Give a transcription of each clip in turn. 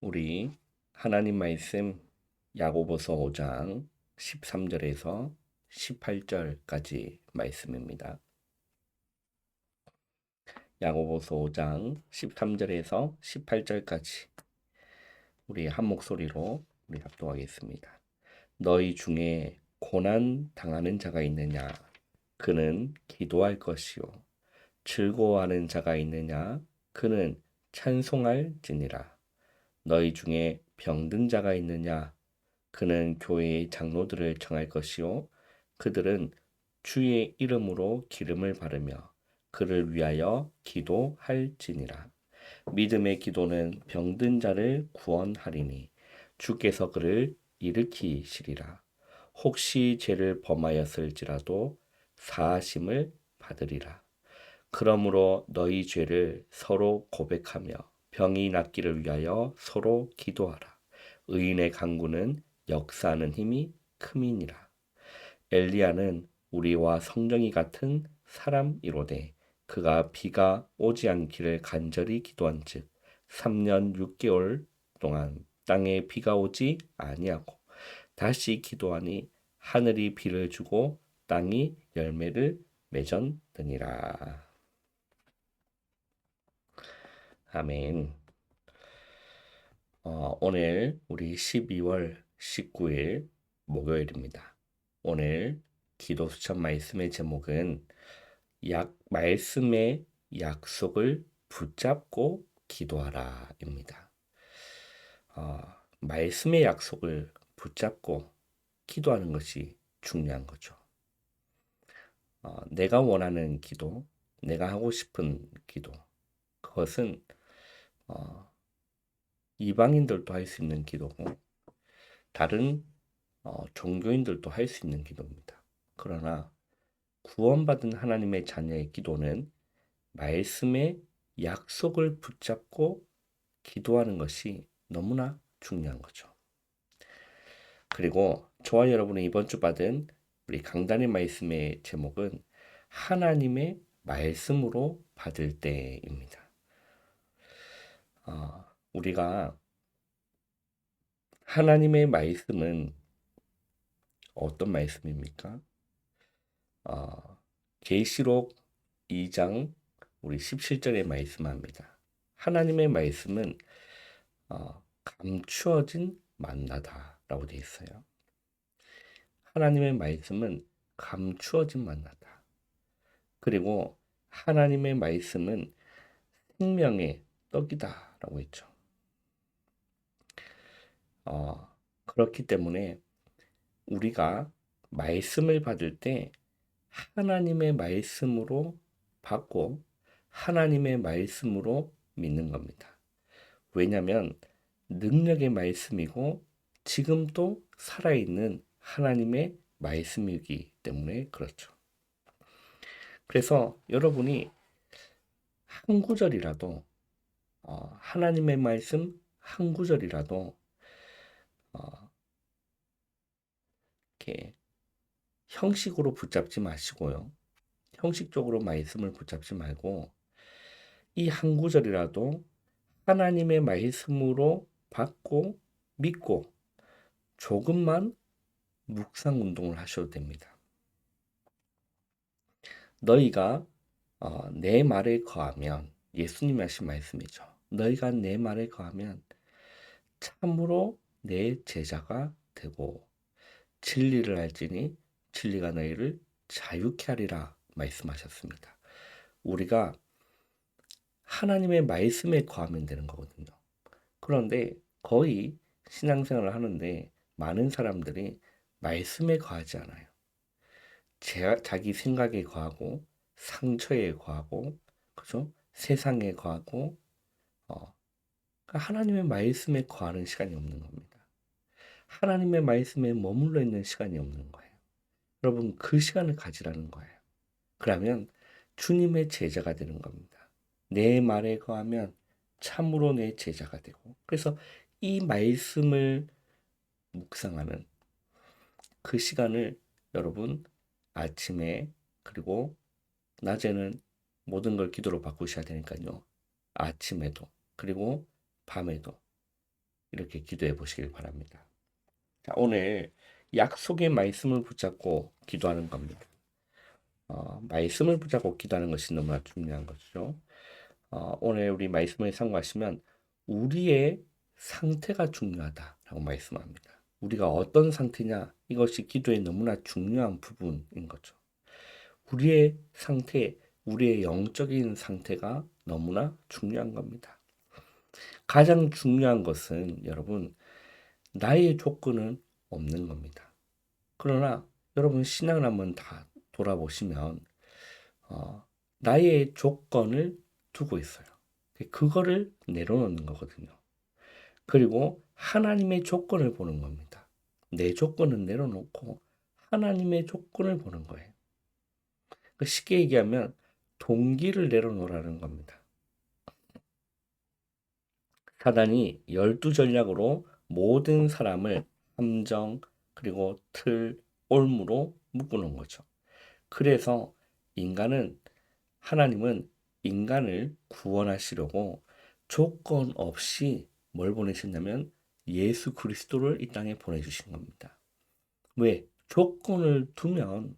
우리 하나님 말씀 야고보서 5장 13절에서 18절까지 말씀입니다. 야고보서 5장 13절에서 18절까지 우리 한 목소리로 우리 합독하겠습니다. 너희 중에 고난 당하는 자가 있느냐? 그는 기도할 것이요. 즐거워하는 자가 있느냐? 그는 찬송할지니라. 너희 중에 병든 자가 있느냐? 그는 교회의 장로들을 청할 것이요. 그들은 주의 이름으로 기름을 바르며 그를 위하여 기도할지니라. 믿음의 기도는 병든 자를 구원하리니 주께서 그를 일으키시리라. 혹시 죄를 범하였을지라도 사하심을 받으리라. 그러므로 너희 죄를 서로 고백하며 병이 낫기를 위하여 서로 기도하라. 의인의 간구는 역사하는 힘이 큼이니라. 엘리야는 우리와 성령이 같은 사람이로되 그가 비가 오지 않기를 간절히 기도한즉 3년 6개월 동안 땅에 비가 오지 아니하고 다시 기도하니 하늘이 비를 주고 땅이 열매를 맺었느니라. 아멘. 오늘 우리 12월 19일 목요일입니다. 오늘 기도 수천 말씀의 제목은 말씀의 약속을 붙잡고 기도하라입니다. 말씀의 약속을 붙잡고 기도하는 것이 중요한 거죠. 내가 원하는 기도, 내가 하고 싶은 기도, 그것은 이방인들도 할 수 있는 기도고 다른 종교인들도 할 수 있는 기도입니다. 그러나 구원받은 하나님의 자녀의 기도는 말씀의 약속을 붙잡고 기도하는 것이 너무나 중요한 거죠. 그리고 저와 여러분이 이번 주 받은 우리 강단의 말씀의 제목은 하나님의 말씀으로 받을 때입니다. 우리가 하나님의 말씀은 어떤 말씀입니까? 계시록 2장 우리 17절에 말씀합니다. 하나님의 말씀은 감추어진 만나다라고 되어 있어요. 하나님의 말씀은 감추어진 만나다. 그리고 하나님의 말씀은 생명의 떡이다라고 했죠. 그렇기 때문에 우리가 말씀을 받을 때 하나님의 말씀으로 받고 하나님의 말씀으로 믿는 겁니다. 왜냐하면 능력의 말씀이고 지금도 살아있는 하나님의 말씀이기 때문에 그렇죠. 그래서 여러분이 한 구절이라도 하나님의 말씀 한 구절이라도 이렇게 형식으로 붙잡지 마시고요. 형식적으로 말씀을 붙잡지 말고 이 한 구절이라도 하나님의 말씀으로 받고 믿고 조금만 묵상 운동을 하셔도 됩니다. 너희가 내 말에 거하면 예수님이 하신 말씀이죠. 너희가 내 말에 거하면 참으로 내 제자가 되고 진리를 알지니 진리가 너희를 자유케 하리라 말씀하셨습니다. 우리가 하나님의 말씀에 거하면 되는 거거든요. 그런데 거의 신앙생활을 하는데 많은 사람들이 말씀에 거하지 않아요. 자기 생각에 거하고 상처에 거하고 그죠? 세상에 거하고 그러니까 하나님의 말씀에 거하는 시간이 없는 겁니다. 하나님의 말씀에 머물러 있는 시간이 없는 거예요. 여러분 그 시간을 가지라는 거예요. 그러면 주님의 제자가 되는 겁니다. 내 말에 거하면 참으로 내 제자가 되고 그래서 이 말씀을 묵상하는 그 시간을 여러분 아침에 그리고 낮에는 모든 걸 기도로 바꾸셔야 되니까요. 아침에도 그리고 밤에도 이렇게 기도해 보시길 바랍니다. 자, 오늘 약속의 말씀을 붙잡고 기도하는 겁니다. 말씀을 붙잡고 기도하는 것이 너무나 중요한 것이죠. 오늘 우리 말씀을 참고하시면 우리의 상태가 중요하다라고 말씀합니다. 우리가 어떤 상태냐, 이것이 기도의 너무나 중요한 부분인 거죠. 우리의 상태, 우리의 영적인 상태가 너무나 중요한 겁니다. 가장 중요한 것은 여러분, 나의 조건은 없는 겁니다. 그러나 여러분 신앙을 한번 다 돌아보시면 나의 조건을 두고 있어요. 그거를 내려놓는 거거든요. 그리고 하나님의 조건을 보는 겁니다. 내 조건은 내려놓고 하나님의 조건을 보는 거예요. 쉽게 얘기하면 동기를 내려놓으라는 겁니다. 사단이 12전략으로 모든 사람을 함정, 그리고 틀, 올무로 묶어놓은 거죠. 그래서 하나님은 인간을 구원하시려고 조건 없이 뭘 보내셨냐면 예수 그리스도를 이 땅에 보내주신 겁니다. 왜? 조건을 두면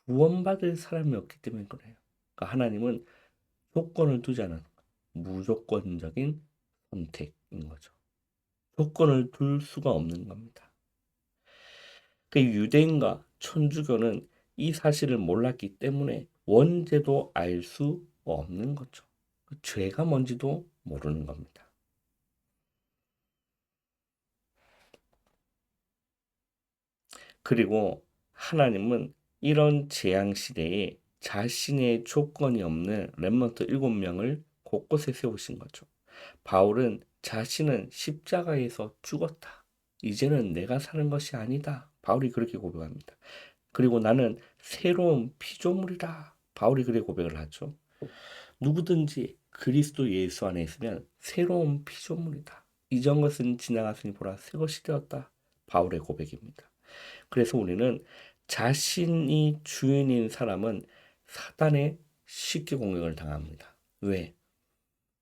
구원받을 사람이 없기 때문에 그래요. 그러니까 하나님은 조건을 두지 않은 무조건적인 선택인 거죠. 조건을 둘 수가 없는 겁니다. 그 유대인과 천주교는 이 사실을 몰랐기 때문에 원죄도 알 수 없는 거죠. 죄가 뭔지도 모르는 겁니다. 그리고 하나님은 이런 재앙 시대에 자신의 조건이 없는 렘넌트 7명을 곳곳에 세우신 거죠. 바울은 자신은 십자가에서 죽었다. 이제는 내가 사는 것이 아니다. 바울이 그렇게 고백합니다. 그리고 나는 새로운 피조물이다. 바울이 그렇게 고백을 하죠. 누구든지 그리스도 예수 안에 있으면 새로운 피조물이다. 이전 것은 지나갔으니 보라 새 것이 되었다. 바울의 고백입니다. 그래서 우리는 자신이 주인인 사람은 사단에 쉽게 공격을 당합니다. 왜?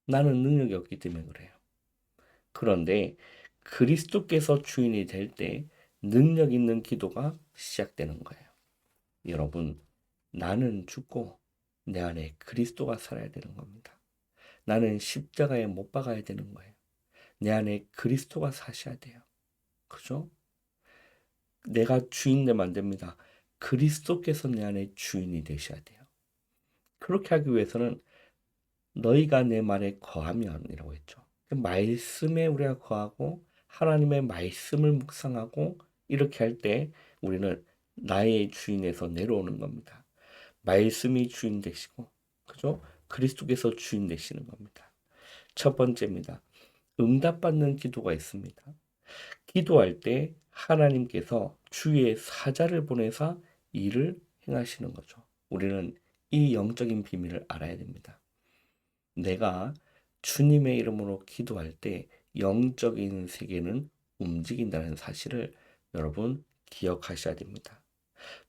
나는 능력이 없기 때문에 그래요. 그런데 그리스도께서 주인이 될 때 능력 있는 기도가 시작되는 거예요. 여러분, 나는 죽고 내 안에 그리스도가 살아야 되는 겁니다. 나는 십자가에 못 박아야 되는 거예요. 내 안에 그리스도가 사셔야 돼요. 그죠? 내가 주인 되면 안 됩니다. 그리스도께서 내 안에 주인이 되셔야 돼요. 그렇게 하기 위해서는 너희가 내 말에 거하면이라고 했죠. 말씀에 우리가 거하고 하나님의 말씀을 묵상하고 이렇게 할 때 우리는 나의 주인에서 내려오는 겁니다. 말씀이 주인 되시고, 그죠? 그리스도께서 주인 되시는 겁니다. 첫 번째입니다. 응답받는 기도가 있습니다. 기도할 때 하나님께서 주의 사자를 보내사 일을 행하시는 거죠. 우리는 이 영적인 비밀을 알아야 됩니다. 내가 주님의 이름으로 기도할 때 영적인 세계는 움직인다는 사실을 여러분 기억하셔야 됩니다.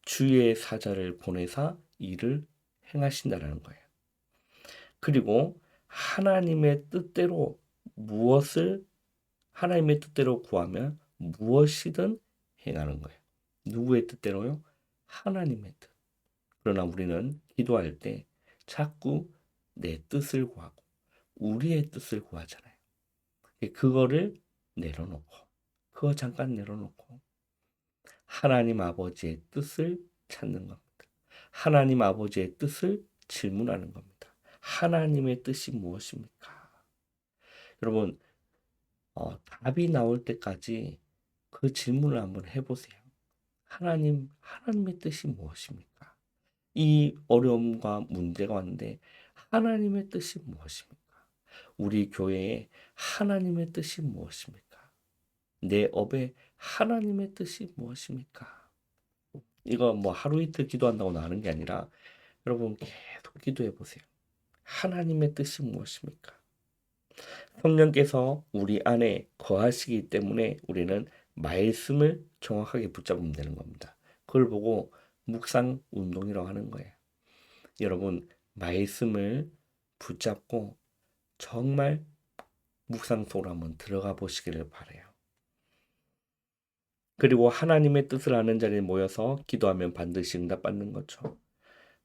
주의 사자를 보내사 일을 행하신다는 거예요. 그리고 하나님의 뜻대로 구하면 무엇이든 행하는 거예요. 누구의 뜻대로요? 하나님의 뜻. 그러나 우리는 기도할 때 자꾸 내 뜻을 구하고 우리의 뜻을 구하잖아요. 그거를 내려놓고 그거 잠깐 내려놓고 하나님 아버지의 뜻을 찾는 겁니다. 하나님 아버지의 뜻을 질문하는 겁니다. 하나님의 뜻이 무엇입니까? 여러분, 답이 나올 때까지 그 질문을 한번 해보세요. 하나님의 뜻이 무엇입니까? 이 어려움과 문제가 왔는데 하나님의 뜻이 무엇입니까? 우리 교회에 하나님의 뜻이 무엇입니까? 내 업에 하나님의 뜻이 무엇입니까? 이거 뭐 하루 이틀 기도한다고 나는 게 아니라 여러분 계속 기도해 보세요. 하나님의 뜻이 무엇입니까? 성령께서 우리 안에 거하시기 때문에 우리는 말씀을 정확하게 붙잡으면 되는 겁니다. 그걸 보고 묵상 운동이라고 하는 거예요. 여러분, 말씀을 붙잡고 정말 묵상 속으로 한번 들어가 보시기를 바라요. 그리고 하나님의 뜻을 아는 자리에 모여서 기도하면 반드시 응답받는 거죠.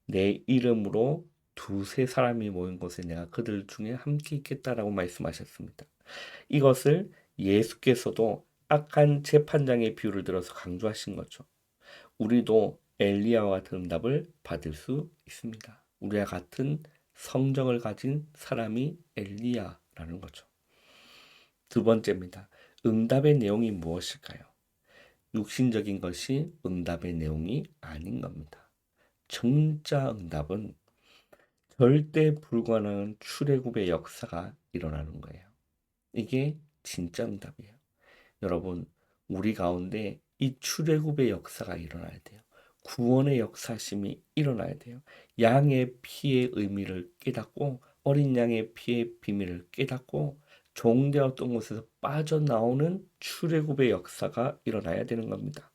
내 이름으로 두세 사람이 모인 곳에 내가 그들 중에 함께 있겠다라고 말씀하셨습니다. 이것을 예수께서도 악한 재판장의 비유를 들어서 강조하신 거죠. 우리도 엘리야와 같은 응답을 받을 수 있습니다. 우리와 같은 성정을 가진 사람이 엘리야라는 거죠. 두 번째입니다. 응답의 내용이 무엇일까요? 육신적인 것이 응답의 내용이 아닌 겁니다. 진짜 응답은 절대 불가능한 출애굽의 역사가 일어나는 거예요. 이게 진짜 응답이에요. 여러분, 우리 가운데 이 출애굽의 역사가 일어나야 돼요. 구원의 역사심이 일어나야 돼요. 양의 피의 의미를 깨닫고 어린 양의 피의 비밀을 깨닫고 종되었던 곳에서 빠져나오는 출애굽의 역사가 일어나야 되는 겁니다.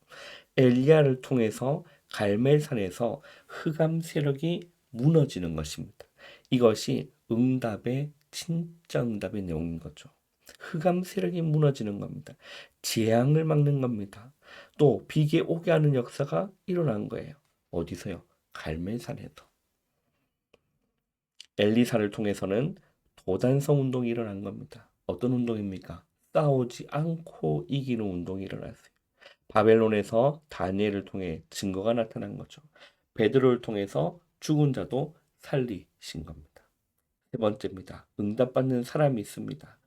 엘리야를 통해서 갈멜산에서 흑암 세력이 무너지는 것입니다. 이것이 응답의 진짜 응답의 내용인 거죠. 흑암 세력이 무너지는 겁니다. 재앙을 막는 겁니다. 또 비게 오게 하는 역사가 일어난 거예요. 어디서요? 갈멜산에서. 엘리사를 통해서는 도단성 운동이 일어난 겁니다. 어떤 운동입니까? 싸우지 않고 이기는 운동이 일어났어요. 바벨론에서 다니엘을 통해 증거가 나타난 거죠. 베드로를 통해서 죽은 자도 살리신 겁니다. 세 번째입니다. 응답받는 사람이 있습니다.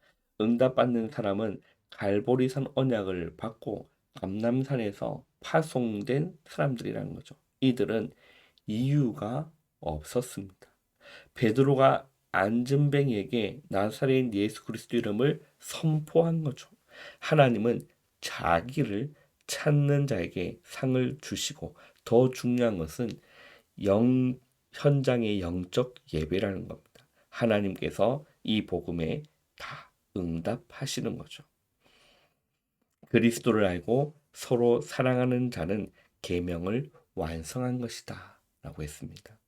응답받는 사람은 갈보리산 언약을 받고 감람산에서 파송된 사람들이라는 거죠. 이들은 이유가 없었습니다. 베드로가 안전뱅이에게 나사렛 예수 그리스도 이름을 선포한 거죠. 하나님은 자기를 찾는 자에게 상을 주시고 더 중요한 것은 현장의 영적 예배라는 겁니다. 하나님께서 이 복음에 다 응답하시는 거죠. 그리스도를 알고 서로 사랑하는 자는 계명을 완성한 것이다 라고 했습니다.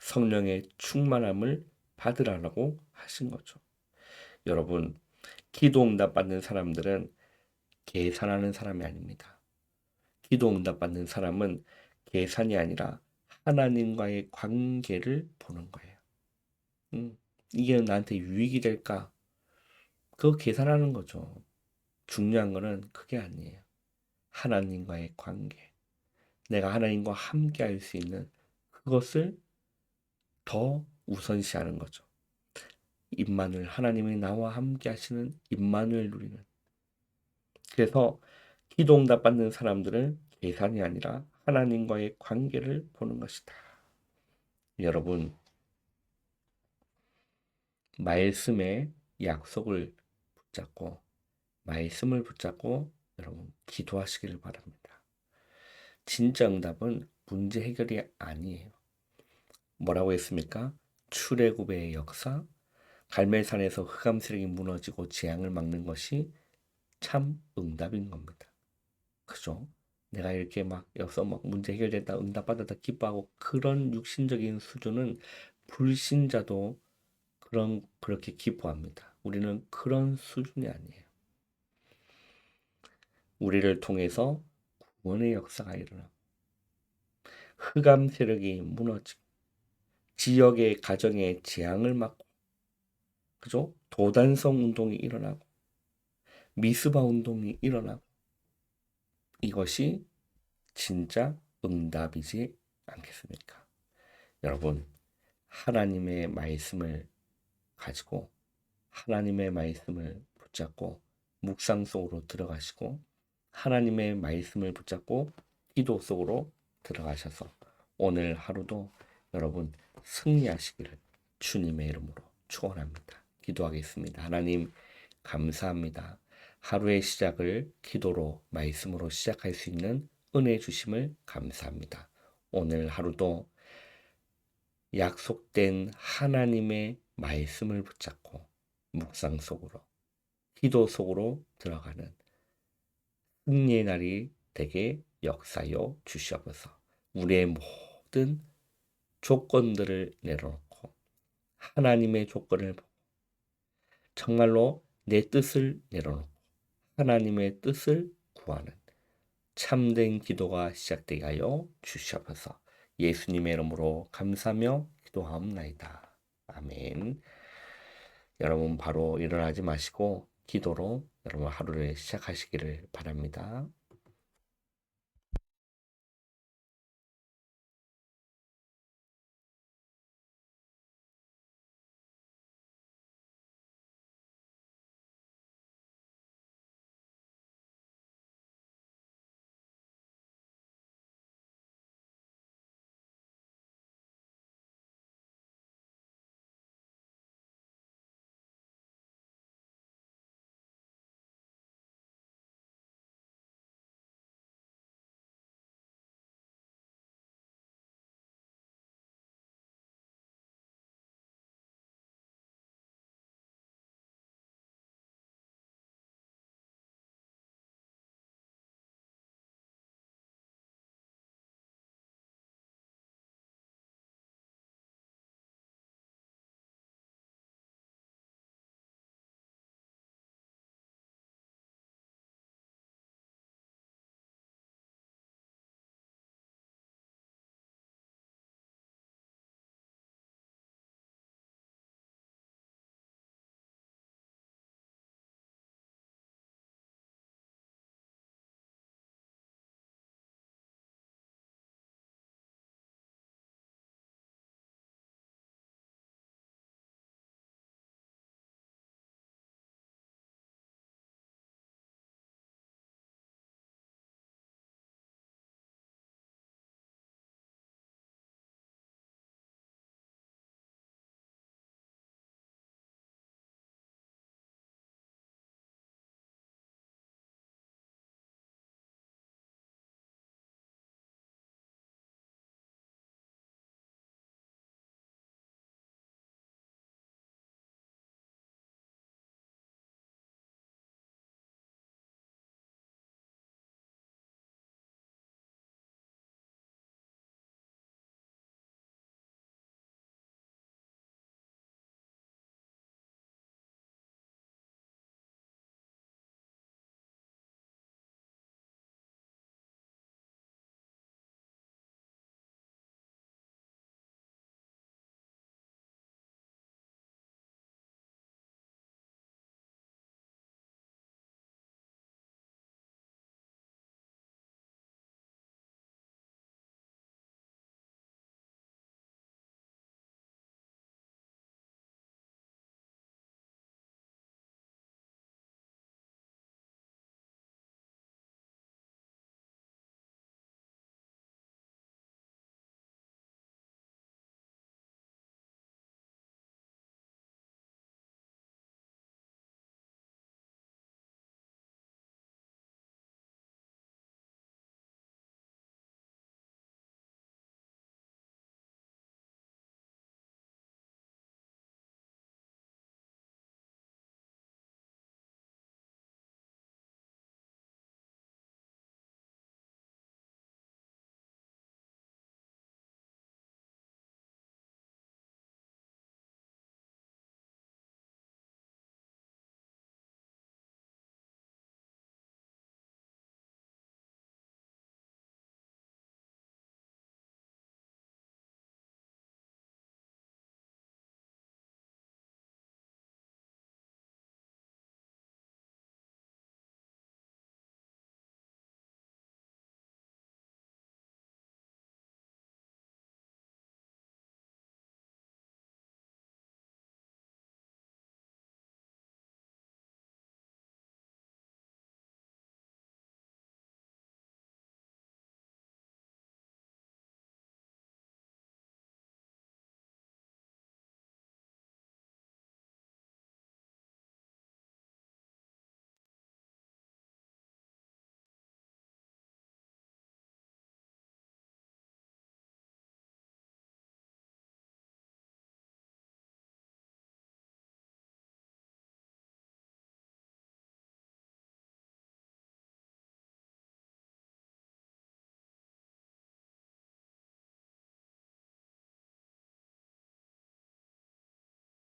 성령의 충만함을 받으라고 하신 거죠. 여러분, 기도 응답 받는 사람들은 계산하는 사람이 아닙니다. 기도 응답 받는 사람은 계산이 아니라 하나님과의 관계를 보는 거예요. 이게 나한테 유익이 될까? 그거 계산하는 거죠. 중요한 거는 그게 아니에요. 하나님과의 관계. 내가 하나님과 함께 할 수 있는 그것을 더 우선시하는 거죠. 임마누엘, 하나님이 나와 함께 하시는 임마누엘 누리는. 그래서 기도 응답 받는 사람들은 계산이 아니라 하나님과의 관계를 보는 것이다. 여러분, 말씀의 약속을 붙잡고 말씀을 붙잡고 여러분 기도하시기를 바랍니다. 진짜 응답은 문제 해결이 아니에요. 뭐라고 했습니까? 출애굽의 역사, 갈멜산에서 흑암 세력이 무너지고 재앙을 막는 것이 참 응답인 겁니다. 그죠? 내가 이렇게 막 여기서 막 문제 해결됐다, 응답받았다, 기뻐하고 그런 육신적인 수준은 불신자도 그렇게 기뻐합니다. 우리는 그런 수준이 아니에요. 우리를 통해서 구원의 역사가 일어나고 흑암 세력이 무너지고 지역의 가정의 재앙을 막고 그죠? 도단성 운동이 일어나고 미스바 운동이 일어나고 이것이 진짜 응답이지 않겠습니까? 여러분, 하나님의 말씀을 가지고 하나님의 말씀을 붙잡고 묵상 속으로 들어가시고 하나님의 말씀을 붙잡고 기도 속으로 들어가셔서 오늘 하루도 여러분 승리하시기를 주님의 이름으로 축원합니다. 기도하겠습니다. 하나님 감사합니다. 하루의 시작을 기도로 말씀으로 시작할 수 있는 은혜 주심을 감사합니다. 오늘 하루도 약속된 하나님의 말씀을 붙잡고 묵상 속으로 기도 속으로 들어가는 승리의 날이 되게 역사여 주시옵소서. 우리의 모든 조건들을 내려놓고 하나님의 조건을 보고 정말로 내 뜻을 내려놓고 하나님의 뜻을 구하는 참된 기도가 시작되게 하여 주시옵소서. 예수님의 이름으로 감사하며 기도하옵나이다. 아멘. 여러분 바로 일어나지 마시고 기도로 여러분 하루를 시작하시기를 바랍니다.